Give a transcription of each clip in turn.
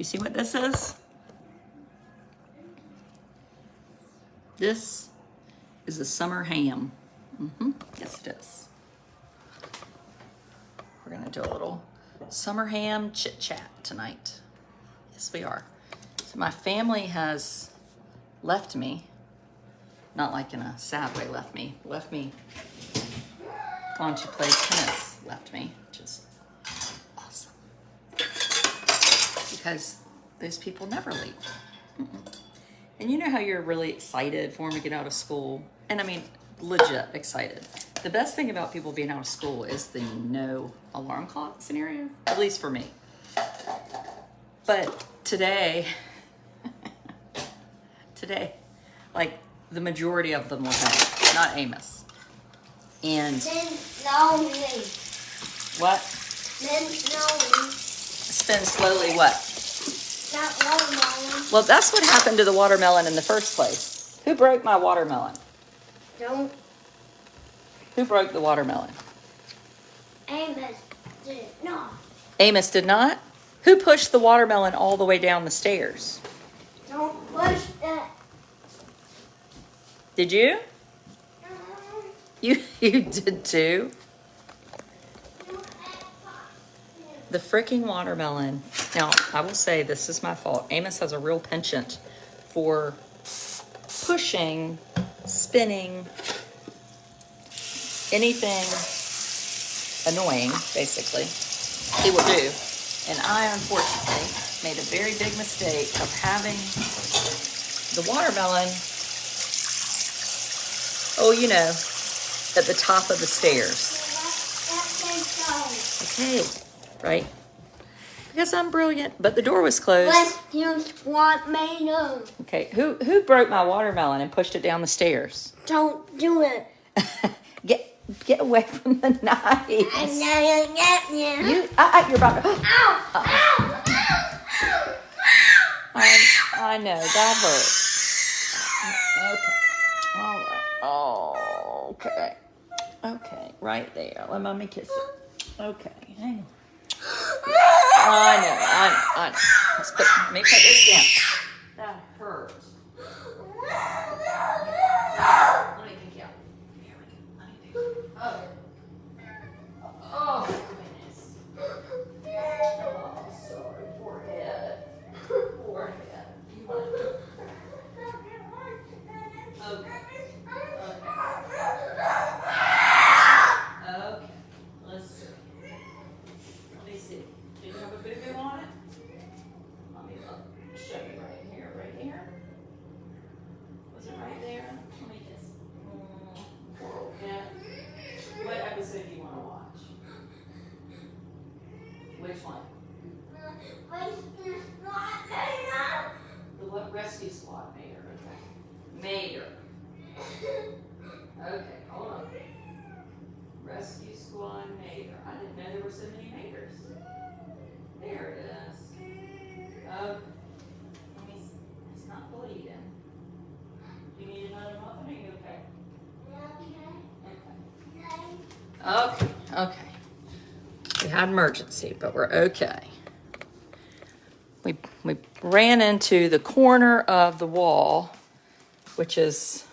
You see what this is? This is a summer ham. Yes, it is. We're gonna do a little summer ham chit chat tonight. Yes, we are. So my family has left me, not like in a sad way left me, gone to play tennis, left me, which is awesome. Because those people never leave. And you know how you're really excited for them to get out of school? And I mean, legit excited. The best thing about people being out of school is the no alarm clock scenario, at least for me. But today, like the majority of them were home, not Amos. And what? Spin slowly what? That watermelon. Well, that's what happened to the watermelon in the first place. Who broke my watermelon? Don't. Who broke the watermelon? Amos did not. Amos did not? Who pushed the watermelon all the way down the stairs? Don't push that. Did you? You did too? The freaking watermelon. Now, I will say this is my fault. Amos has a real penchant for pushing, spinning, anything annoying, basically, he will do. And I, unfortunately, made a very big mistake of having the watermelon, oh, you know, at the top of the stairs. Okay, right? Because I'm brilliant, but the door was closed. Rescue squad made up. Okay, who broke my watermelon and pushed it down the stairs? Don't do it. Get away from the knife. I never get you. You're about to. Ow! Ow! Ow! I know that hurt. Okay. All right. Oh, okay. Okay, right there. Let mommy kiss it. Okay, hang on. I know. Let me put this down. That hurts. Let me kick you out. Here we go. Let me do it. Oh. Oh, goodness. Oh, sorry. Poor head. Poor head. You want to... Okay. Okay. Let's see. Let me see. Do you have a boo-boo on it? Let me show you right here. Right here? Was it right there? Let me just... poor old cat. What episode do you want to watch? Which one? The what rescue squad made her, okay. Made her. Okay, hold on. Rescue squad made her. I didn't know there were so many maters. There it is. Let me see. It's not bleeding. Do you need another muffin? Are you okay? Okay. We had emergency, but we're okay. We ran into the corner of the wall, which is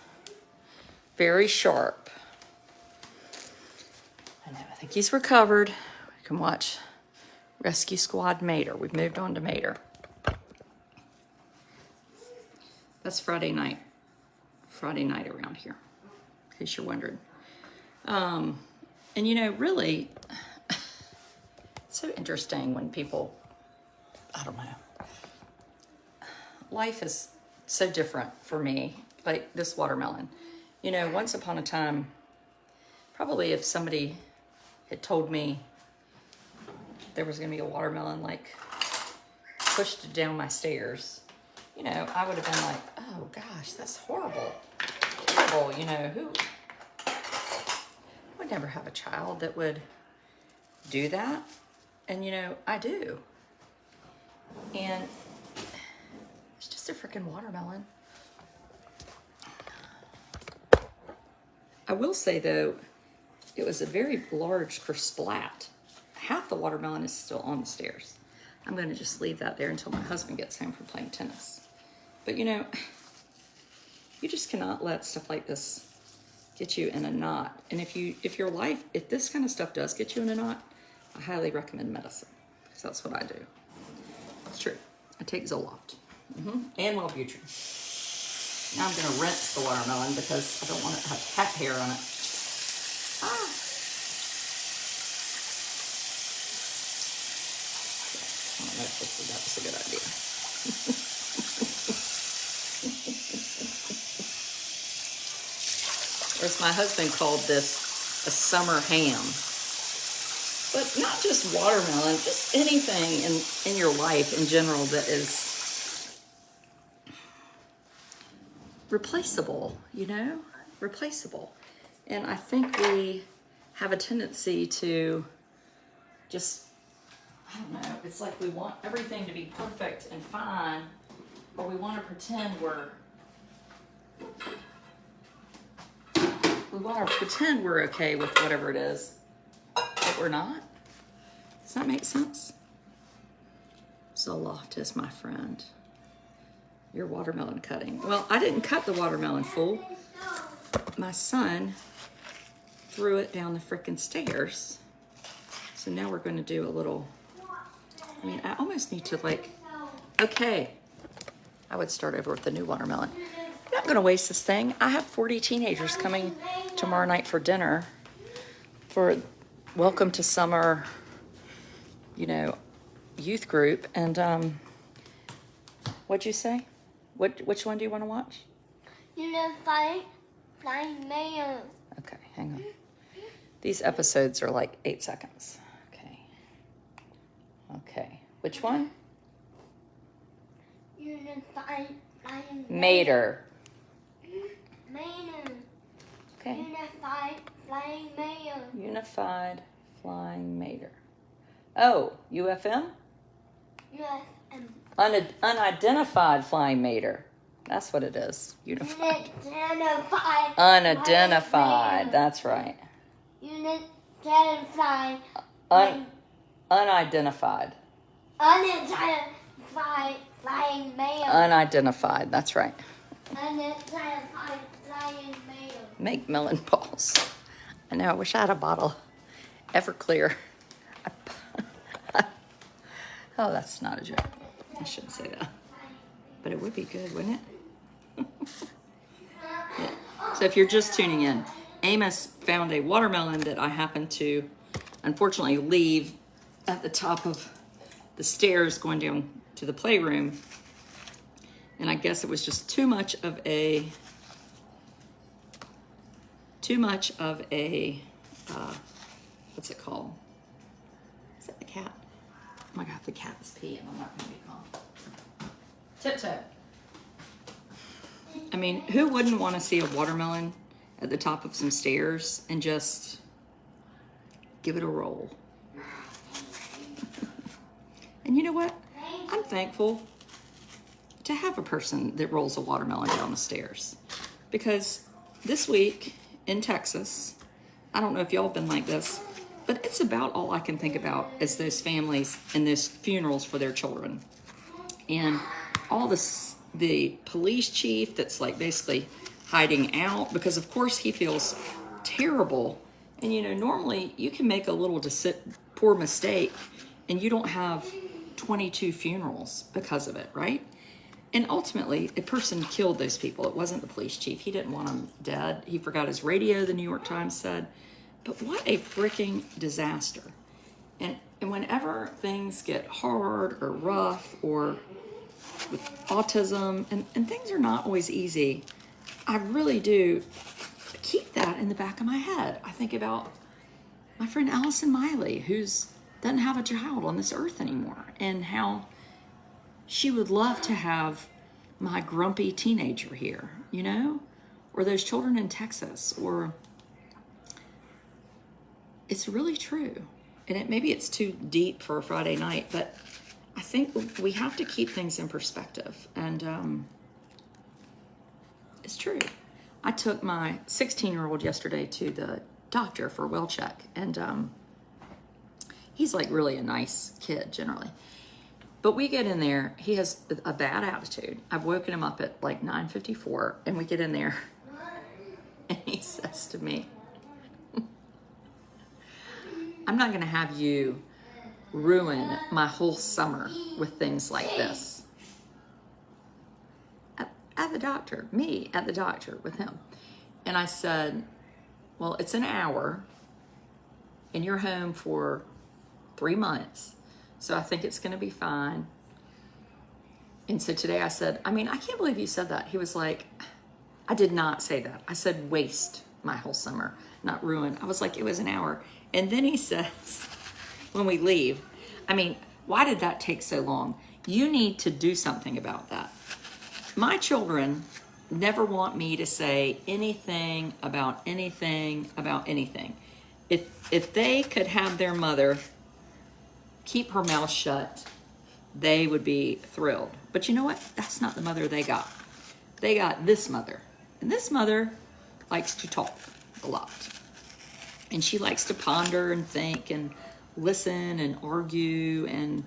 very sharp. I know, I think he's recovered. We can watch Rescue Squad Mater. We've moved on to Mater. That's Friday night. Friday night around here, in case you're wondering. And you know, really, it's so interesting when people, I don't know, life is so different for me, like this watermelon. You know, once upon a time, probably if somebody had told me there was going to be a watermelon, like, pushed down my stairs, you know, I would have been like, oh gosh, that's horrible. Horrible, you know, who would never have a child that would do that? And you know, I do. And it's just a freaking watermelon. I will say though, it was a very large kersplat. Half the watermelon is still on the stairs. I'm going to just leave that there until my husband gets home from playing tennis. But you know, you just cannot let stuff like this get you in a knot. And if this kind of stuff does get you in a knot, I highly recommend medicine, because that's what I do. It's true. I take Zoloft and Wellbutrin. Now I'm going to rinse the watermelon because I don't want it to have cat hair on it. I don't know if that was a good idea. Or as my husband called this, a summer ham. But not just watermelon, just anything in your life in general that is replaceable, you know? Replaceable. And I think we have a tendency to just, I don't know, it's like we want everything to be perfect and fine, or we want to pretend we're okay with whatever it is, but we're not. Does that make sense? Zoloft is my friend. Your watermelon cutting. Well, I didn't cut the watermelon full. My son threw it down the frickin' stairs. So now we're going to do a little, I mean, I almost need to okay. I would start over with the new watermelon. I'm not going to waste this thing. I have 40 teenagers coming tomorrow night for dinner for Welcome to Summer, youth group. And what'd you say? Which one do you want to watch? Unified Flying Mail. Okay, hang on. These episodes are like 8 seconds. Okay. Which one? Unified Flying Mater. Mail. Okay. Unified Flying Mail. Unified Flying Mater. Oh, UFM? UFM. Unidentified Flying Mater. That's what it is. Unified. Unidentified. Unidentified. That's right. Unidentified. Unidentified. Unidentified Flying Mail. Unidentified. That's right. Unidentified Flying Mail. Make melon balls. I know. I wish I had a bottle. Everclear. Oh, that's not a joke. I shouldn't say that. But it would be good, wouldn't it? Yeah. So if you're just tuning in, Amos found a watermelon that I happened to, unfortunately, leave at the top of the stairs going down to the playroom. And I guess it was just too much of a, what's it called? Is that the cat? Oh my God, the cat is peeing. I'm not going to be calm. Tiptoe. I mean, who wouldn't want to see a watermelon at the top of some stairs and just give it a roll? And you know what? I'm thankful to have a person that rolls a watermelon down the stairs. Because this week in Texas, I don't know if y'all have been like this, but it's about all I can think about is those families and those funerals for their children. And all the police chief that's like basically hiding out because of course he feels terrible. And normally you can make a little poor mistake and you don't have 22 funerals because of it, right? And ultimately a person killed those people. It wasn't the police chief. He didn't want them dead. He forgot his radio, the New York Times said. But what a freaking disaster. And whenever things get hard or rough or with autism, and things are not always easy, I really do keep that in the back of my head. I think about my friend Allison Miley, who doesn't have a child on this earth anymore, and how she would love to have my grumpy teenager here, or those children in Texas, or it's really true. And maybe it's too deep for a Friday night, but I think we have to keep things in perspective. And it's true. I took my 16-year-old yesterday to the doctor for a well check. And he's like really a nice kid generally. But we get in there. He has a bad attitude. I've woken him up at like 9:54, and we get in there, and he says to me, I'm not going to have you ruin my whole summer with things like this. At the doctor, me at the doctor with him. And I said, well, it's an hour, and you're home for 3 months, so I think it's going to be fine. And so today I said, I mean, I can't believe you said that. He was like, I did not say that. I said waste my whole summer, not ruin. I was like, it was an hour. And then he says, when we leave, I mean, why did that take so long? You need to do something about that. My children never want me to say anything about anything about anything. If they could have their mother keep her mouth shut, they would be thrilled. But you know what? That's not the mother they got. They got this mother. And this mother likes to talk a lot. And she likes to ponder and think and listen and argue and,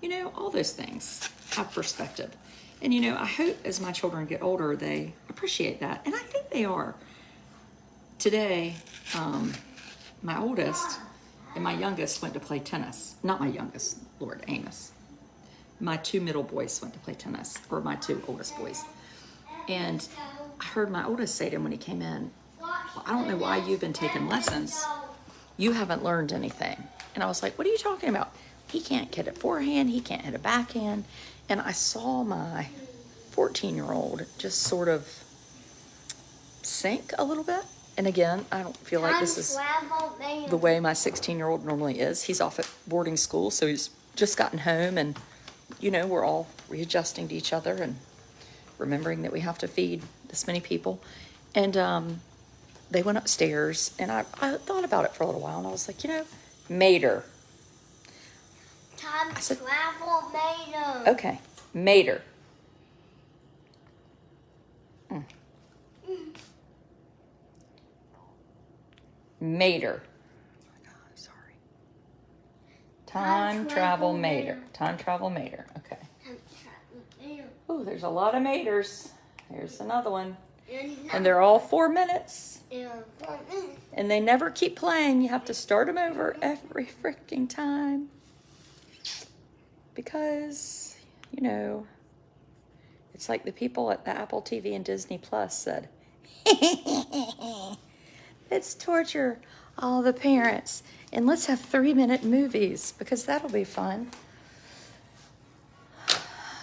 you know, all those things. Have perspective. And, you know, I hope as my children get older, they appreciate that. And I think they are. Today, my oldest and my youngest went to play tennis. Not my youngest, Lord, Amos. My 2 middle boys went to play tennis, or my 2 oldest boys. And I heard my oldest say to him when he came in, well, I don't know why you've been taking lessons. You haven't learned anything. And I was like, what are you talking about? He can't hit a forehand. He can't hit a backhand. And I saw my 14-year-old just sort of sink a little bit. And again, I don't feel like this is the way my 16-year-old normally is. He's off at boarding school, so he's just gotten home. And, you know, we're all readjusting to each other and remembering that we have to feed this many people. And they went upstairs, and I thought about it for a little while, and I was like, you know, Mater. Time travel Mater. Okay, Mater. Mater. Sorry. Time travel Mater. Time travel Mater. Okay. Time travel Mater. Oh, there's a lot of Maters. Here's another one. And they're all 4 minutes. And they never keep playing. You have to start them over every freaking time. Because, you know, it's like the people at the Apple TV and Disney Plus said, let's torture all the parents and let's have 3-minute movies because that'll be fun.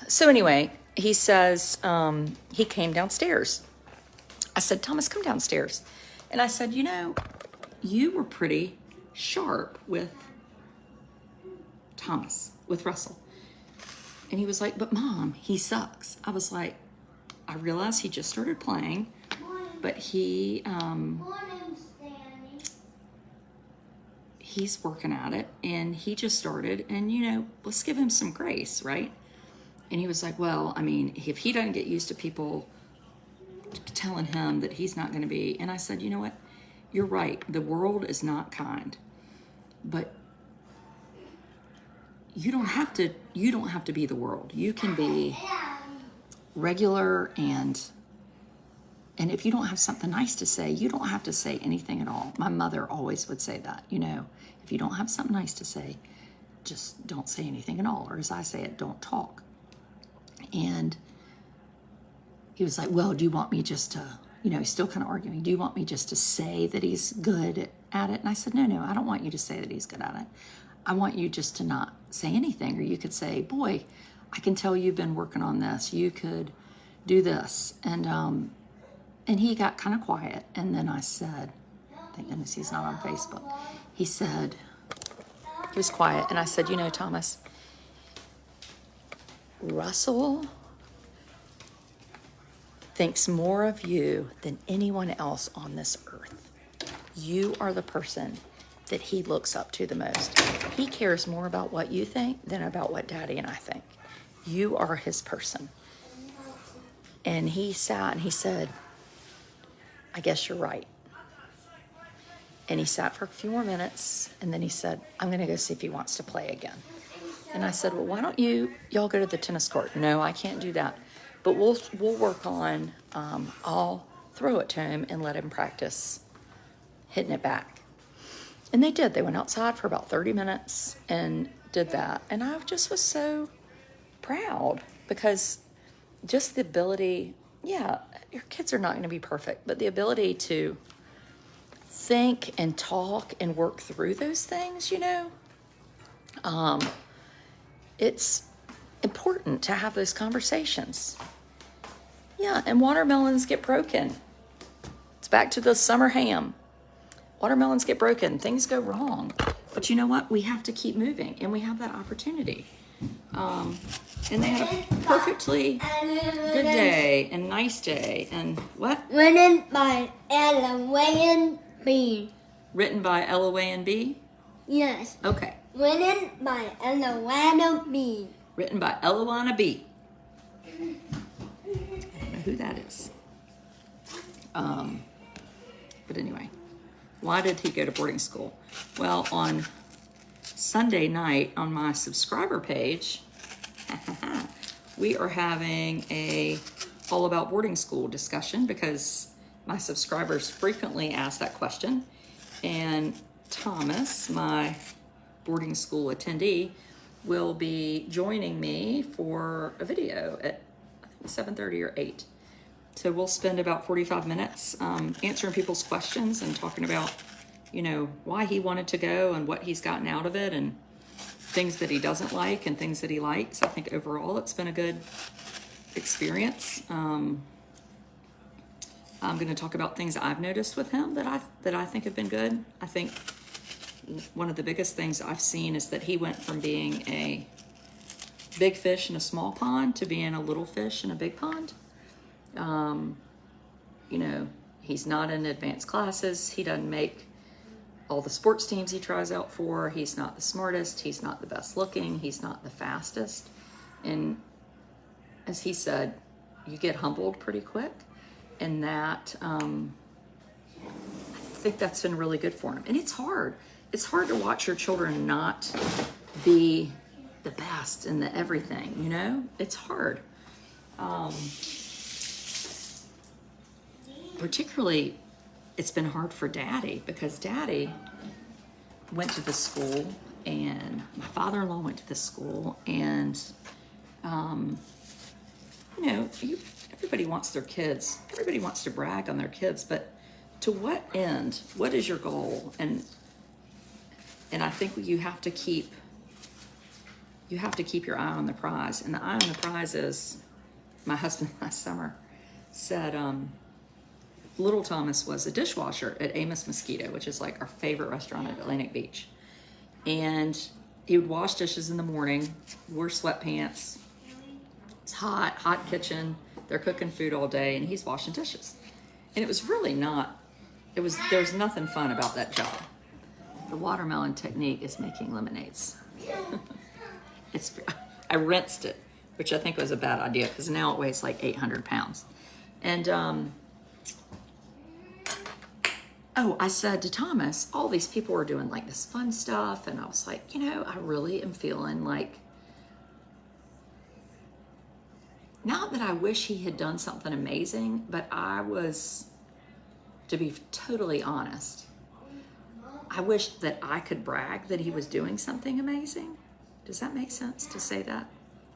So anyway, he says, he came downstairs. I said, Thomas, come downstairs. And I said, you know, you were pretty sharp with Thomas, with Russell. And he was like, but Mom, he sucks. I was like, I realized he just started playing, but he's working at it, and he just started, and, you know, let's give him some grace, right? And he was like, well, I mean, if he doesn't get used to people telling him that he's not going to be, and I said, you know what? You're right. The world is not kind, but you don't have to be the world. You can be regular, and if you don't have something nice to say, you don't have to say anything at all. My mother always would say that, you know, if you don't have something nice to say, just don't say anything at all. Or as I say it, don't talk. And he was like, well, do you want me just to, you know, he's still kind of arguing. Do you want me just to say that he's good at it? And I said, no, I don't want you to say that he's good at it. I want you just to not say anything. Or you could say, boy, I can tell you've been working on this. You could do this. And he got kind of quiet. And then I said, thank goodness he's not on Facebook. He said, he was quiet. And I said, you know, Thomas, Russell thinks more of you than anyone else on this earth. You are the person that he looks up to the most. He cares more about what you think than about what Daddy and I think. You are his person. And he sat and he said, I guess you're right. And he sat for a few more minutes, and then he said, I'm going to go see if he wants to play again. And I said, well, why don't y'all go to the tennis court? No, I can't do that. But we'll work on, I'll throw it to him and let him practice hitting it back. And they did. They went outside for about 30 minutes and did that. And I just was so proud because just the ability, yeah, your kids are not going to be perfect, but the ability to think and talk and work through those things, you know, it's important to have those conversations. Yeah, and watermelons get broken. It's back to the summer ham. Watermelons get broken, things go wrong. But you know what? We have to keep moving, and we have that opportunity. And they had a perfectly good day and nice day. And what? Written by Ella B. Written by Ella B? Yes. Okay. Written by Ella B. Written by Ella B. I don't know who that is. But anyway, why did he go to boarding school? Well, on Sunday night on my subscriber page, we are having a all about boarding school discussion because my subscribers frequently ask that question. And Thomas, my boarding school attendee, will be joining me for a video at 7:30 or 8. So we'll spend about 45 minutes answering people's questions and talking about, you know, why he wanted to go and what he's gotten out of it and things that he doesn't like and things that he likes. I think overall it's been a good experience. I'm going to talk about things I've noticed with him that I think have been good. I think one of the biggest things I've seen is that he went from being a big fish in a small pond to being a little fish in a big pond. You know, he's not in advanced classes. He doesn't make all the sports teams he tries out for. He's not the smartest. He's not the best looking. He's not the fastest. And as he said, you get humbled pretty quick. And that, I think that's been really good for him. And it's hard. It's hard to watch your children not be the best in the everything, you know? It's hard. Particularly, it's been hard for Daddy because Daddy went to the school and my father-in-law went to the school and, you know, everybody wants their kids. Everybody wants to brag on their kids, but to what end? What is your goal? And I think you have to keep your eye on the prize. And the eye on the prize is, my husband last summer said, little Thomas was a dishwasher at Amos Mosquito, which is like our favorite restaurant at Atlantic Beach. And he would wash dishes in the morning, wear sweatpants. It's hot kitchen. They're cooking food all day and he's washing dishes. And it was really there was nothing fun about that job. The watermelon technique is making lemonades. I rinsed it, which I think was a bad idea because now it weighs like 800 pounds. And, I said to Thomas, all these people were doing like this fun stuff. And I was like, you know, I really am feeling like, not that I wish he had done something amazing, but to be totally honest, I wish that I could brag that he was doing something amazing. Does that make sense to say that?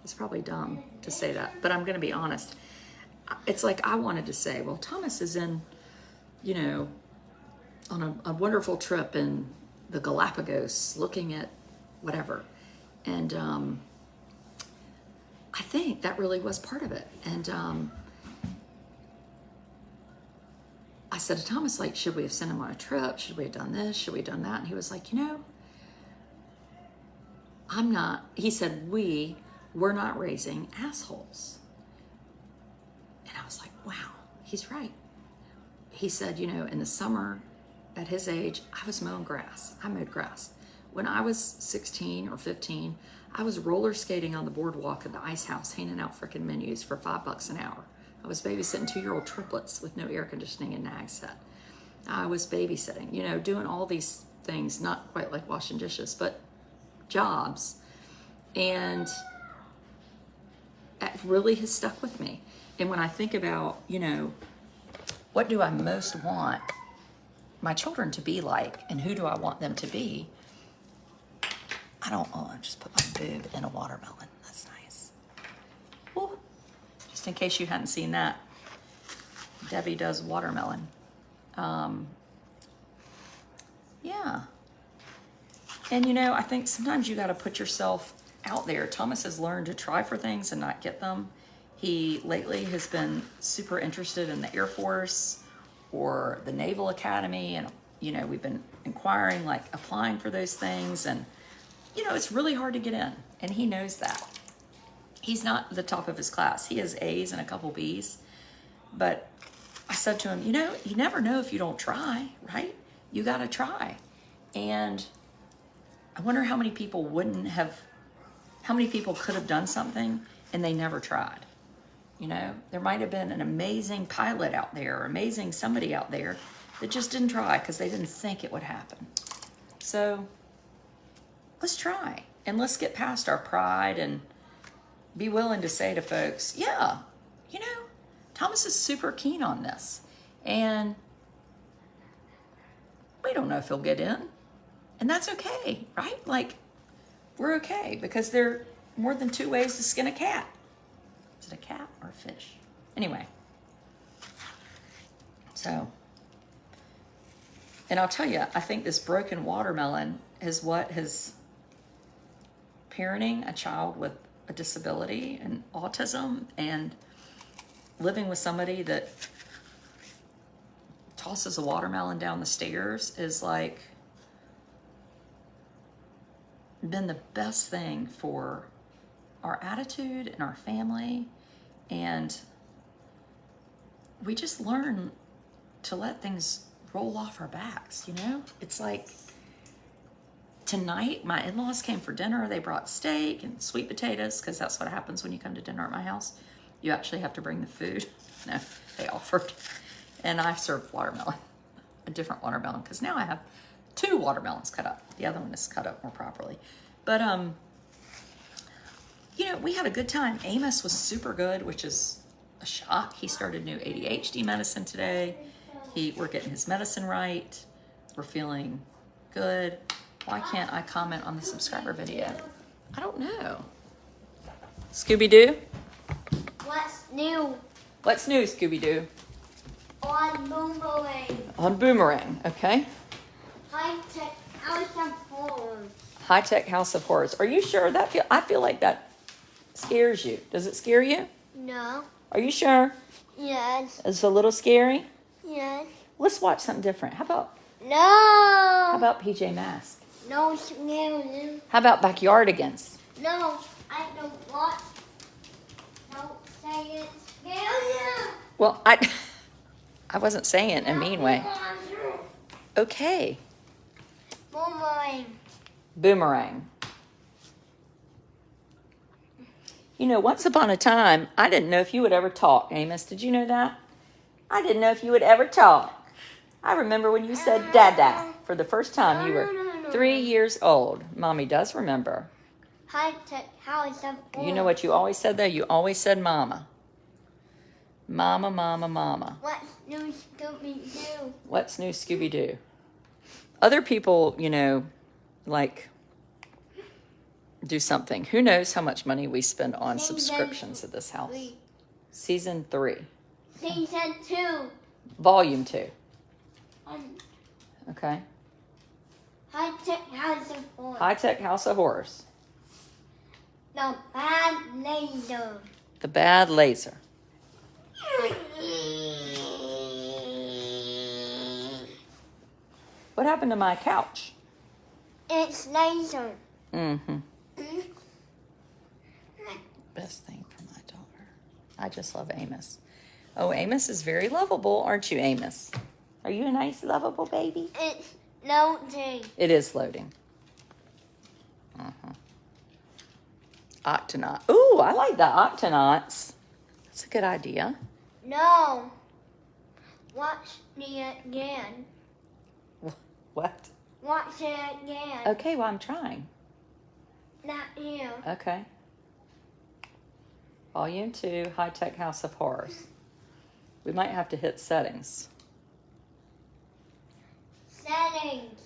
It's probably dumb to say that, but I'm going to be honest. It's like I wanted to say, well, Thomas is in, you know, on a wonderful trip in the Galapagos looking at whatever. And I think that really was part of it. And I said to Thomas, like, should we have sent him on a trip? Should we have done this? Should we have done that? And he was like, you know, he said, we're not raising assholes. And I was like, wow, he's right. He said, you know, in the summer at his age, I was mowing grass. I mowed grass. When I was 16 or 15, I was roller skating on the boardwalk at the Ice House, handing out freaking menus for $5 an hour. I was babysitting 2-year-old triplets with no air conditioning in Nags Head. I was babysitting, you know, doing all these things, not quite like washing dishes, but jobs. And it really has stuck with me. And when I think about, you know, what do I most want my children to be like, and who do I want them to be? I don't, oh, I just put my boob in a watermelon. That's nice. Ooh. Just in case you hadn't seen that, Debbie does watermelon. Yeah. And you know, I think sometimes you got to put yourself out there. Thomas has learned to try for things and not get them. He lately has been super interested in the Air Force or the Naval Academy. And, you know, we've been inquiring, like applying for those things. And, you know, it's really hard to get in. And he knows that. He's not the top of his class. He has A's and a couple B's. But I said to him, you know, you never know if you don't try, right? You got to try. And I wonder how many people how many people could have done something and they never tried. You know, there might have been an amazing pilot out there, or amazing somebody out there that just didn't try because they didn't think it would happen. So let's try, and let's get past our pride and be willing to say to folks, yeah, you know, Thomas is super keen on this, and we don't know if he'll get in, and that's okay, right? Like, we're okay, because there are more than 2 ways to skin a cat. Is it a cat or a fish? Anyway, so, and I'll tell you, I think this broken watermelon is what has parenting a child with a disability and autism and living with somebody that tosses a watermelon down the stairs is like been the best thing for our attitude and our family. And we just learn to let things roll off our backs, you know? It's like tonight, my in-laws came for dinner. They brought steak and sweet potatoes, because that's what happens when you come to dinner at my house. You actually have to bring the food. No, they offered. And I served watermelon, a different watermelon, because now I have 2 watermelons cut up. The other one is cut up more properly. But, you know, we had a good time. Amos was super good, which is a shock. He started new ADHD medicine today. We're getting his medicine right. We're feeling good. Why can't I comment on the subscriber video? I don't know. Scooby-Doo? What's new What's new, Scooby-Doo? on Boomerang? On Boomerang, okay. High-tech house of horrors. High-tech House of Horrors. Are you sure I feel like that scares you? Does it scare you? No. Are you sure? Yes. It's a little scary? Yes. Let's watch something different. How No. about PJ Masks? No, scary. How about Backyardigans? No, I don't want. Don't say it. Scary. Well, I wasn't saying it in a mean way. Okay. Boomerang. Boomerang. You know, once upon a time, I didn't know if you would ever talk, Amos. Did you know that? I didn't know if you would ever talk. I remember when you said Dada for the first time. You were 3 years old. Mommy does remember. High-tech house of horrors. You know what you always said though? You always said mama. Mama, mama, mama. What's new, Scooby-Doo? What's new, Scooby-Doo? Other people, you know, like, do something. Who knows how much money we spend on subscriptions at this house? Season 3. Season 2. Volume 2. On Okay. High-tech house of horrors. High-tech House of Horrors. The bad laser. The Bad Laser. What happened to my couch? It's laser. Mm-hmm. Best thing for my daughter. I just love Amos. Oh, Amos is very lovable, aren't you, Amos? Are you a nice, lovable baby? It's loading. It is loading. Uh-huh. Octonaut. Ooh, I like the Octonauts. That's a good idea. No. Watch it again. What? Watch it again. Okay, well, I'm trying. Not here. Okay. Volume 2, High Tech House of Horrors. We might have to hit settings. Settings.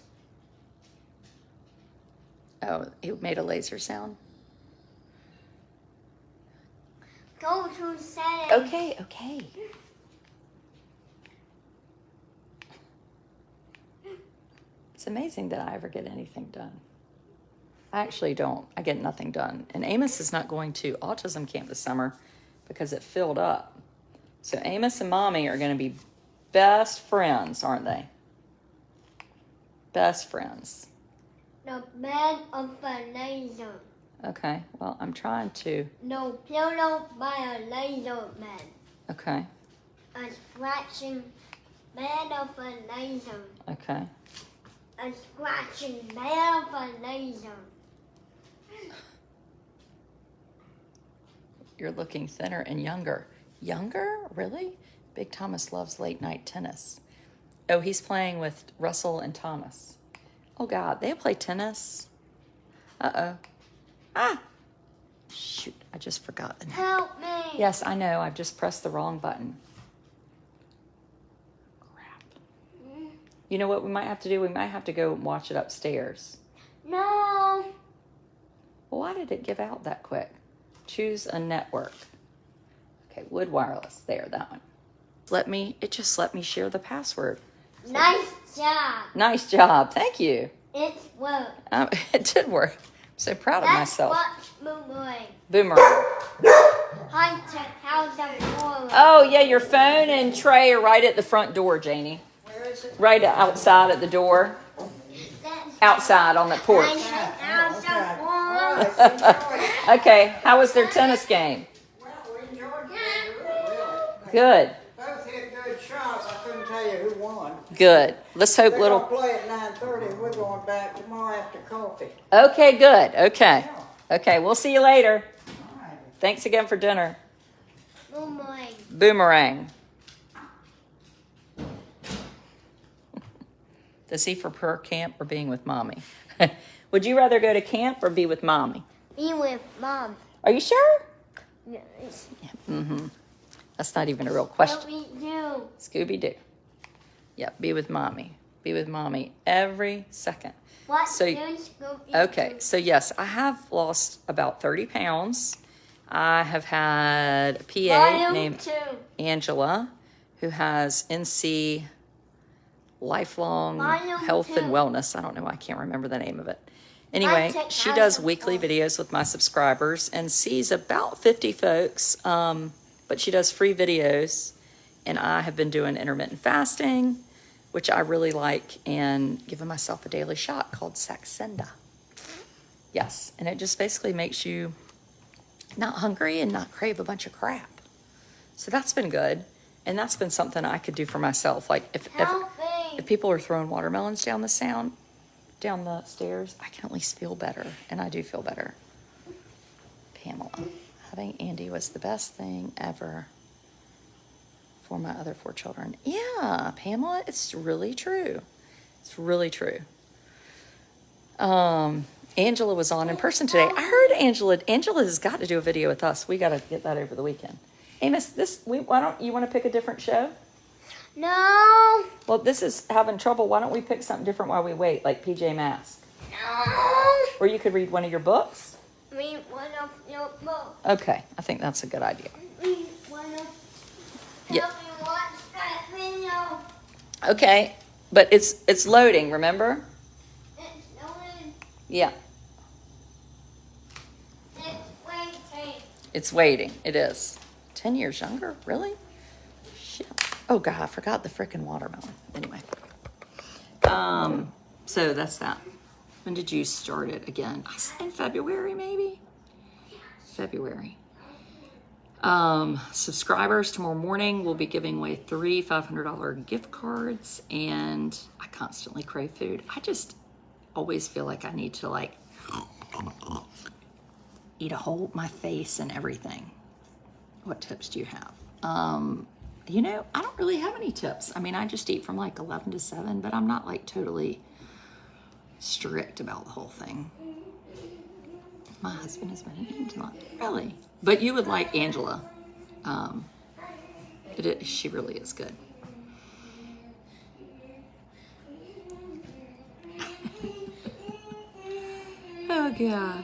Oh, it made a laser sound. Go to settings. Okay. It's amazing that I ever get anything done. I actually don't. I get nothing done. And Amos is not going to autism camp this summer because it filled up. So Amos and Mommy are going to be best friends, aren't they? Best friends. The bed of a laser. Okay, well, I'm trying to. No pillow by a laser man. Okay, A scratching bed of a laser. okay. A scratching bed of a laser. You're looking thinner and younger. Younger? Really? Big Thomas loves late night tennis. Oh, he's playing with Russell and Thomas. Oh, God, they play tennis? Uh-oh. Ah! Shoot, I just forgot the name. Help me. Yes, I know. I've just pressed the wrong button. Crap. You know what we might have to do? We might have to go and watch it upstairs. No. Well, why did it give out that quick? Choose a network. Okay, Wood Wireless. There, that one. It just let me share the password. Nice job. Nice job. Thank you. It's worked. It did work. I'm so proud of Let's myself. watch Boomerang. Boomerang. High Tech House of Horrors. Oh, yeah, your phone and tray are right at the front door, Janie. Where is it? Right outside at the door. That's Outside on the porch. High Tech House of All Horrors. right, enjoy it. Okay, how was their tennis game? Well, we enjoyed it. Really. Good. Both hit good shots. I couldn't tell you who won. Good. Let's hope They're little... gonna play at 9:30. We're going back tomorrow after coffee. Okay, good. Okay. Okay, we'll see you later. All right. Thanks again for dinner. Boomerang. Boomerang. Does he prefer camp or being with Mommy? Would you rather go to camp or be with Mommy? Be with Mom. Are you sure? Yes. Mm-hmm. That's not even a real What question. we do. Scooby-Doo. Yep, be with Mommy. Be with Mommy every second. What So- do Scooby Okay, do? so yes, I have lost about 30 pounds. I have had a PA Volume named 2. Angela, who has NC Lifelong Volume Health and 2. Wellness. I don't know, I can't remember the name of it. Anyway, take she House does of weekly Horrors. videos with my subscribers and sees about 50 folks, but she does free videos. And I have been doing intermittent fasting, which I really like, and giving myself a daily shot called Saxenda. Yes, and it just basically makes you not hungry and not crave a bunch of crap. So that's been good. And that's been something I could do for myself. Like if people are throwing watermelons down the stairs, I can at least feel better. And I do feel better. Pamela, having Andy was the best thing ever for my other 4 children. Yeah, Pamela, it's really true. It's really true. Angela was on in person today. I heard Angela has got to do a video with us. We got to get that over the weekend. Amos, why don't you want to pick a different show? No. Well, this is having trouble. Why don't we pick something different while we wait, like PJ Masks? No. Or you could read one of your books? Read one of your books. Okay, I think that's a good idea. Read one of. Yeah. Help me watch that video. Okay, but it's loading, remember? It's going. Yeah, It's waiting. it's waiting. It is. 10 years younger? Really? Shit. Oh, God, I forgot the frickin' watermelon. Anyway. So that's that. When did you start it again? I said in February, maybe? February. Subscribers tomorrow morning we'll be giving away 3 $500 gift cards, and I constantly crave food. I just always feel like I need to eat a whole my face and everything. What tips do you have? I don't really have any tips. I mean, I just eat from 11 to 7, but I'm not totally strict about the whole thing. My husband has been an Angela. Really? But you would like Angela. She really is good. Oh, God.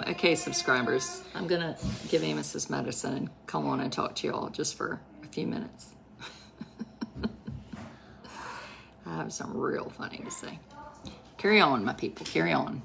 Okay, subscribers. I'm going to give Amos his medicine and come on and talk to you all just for a few minutes. I have something real funny to say. Carry on, my people. Carry on.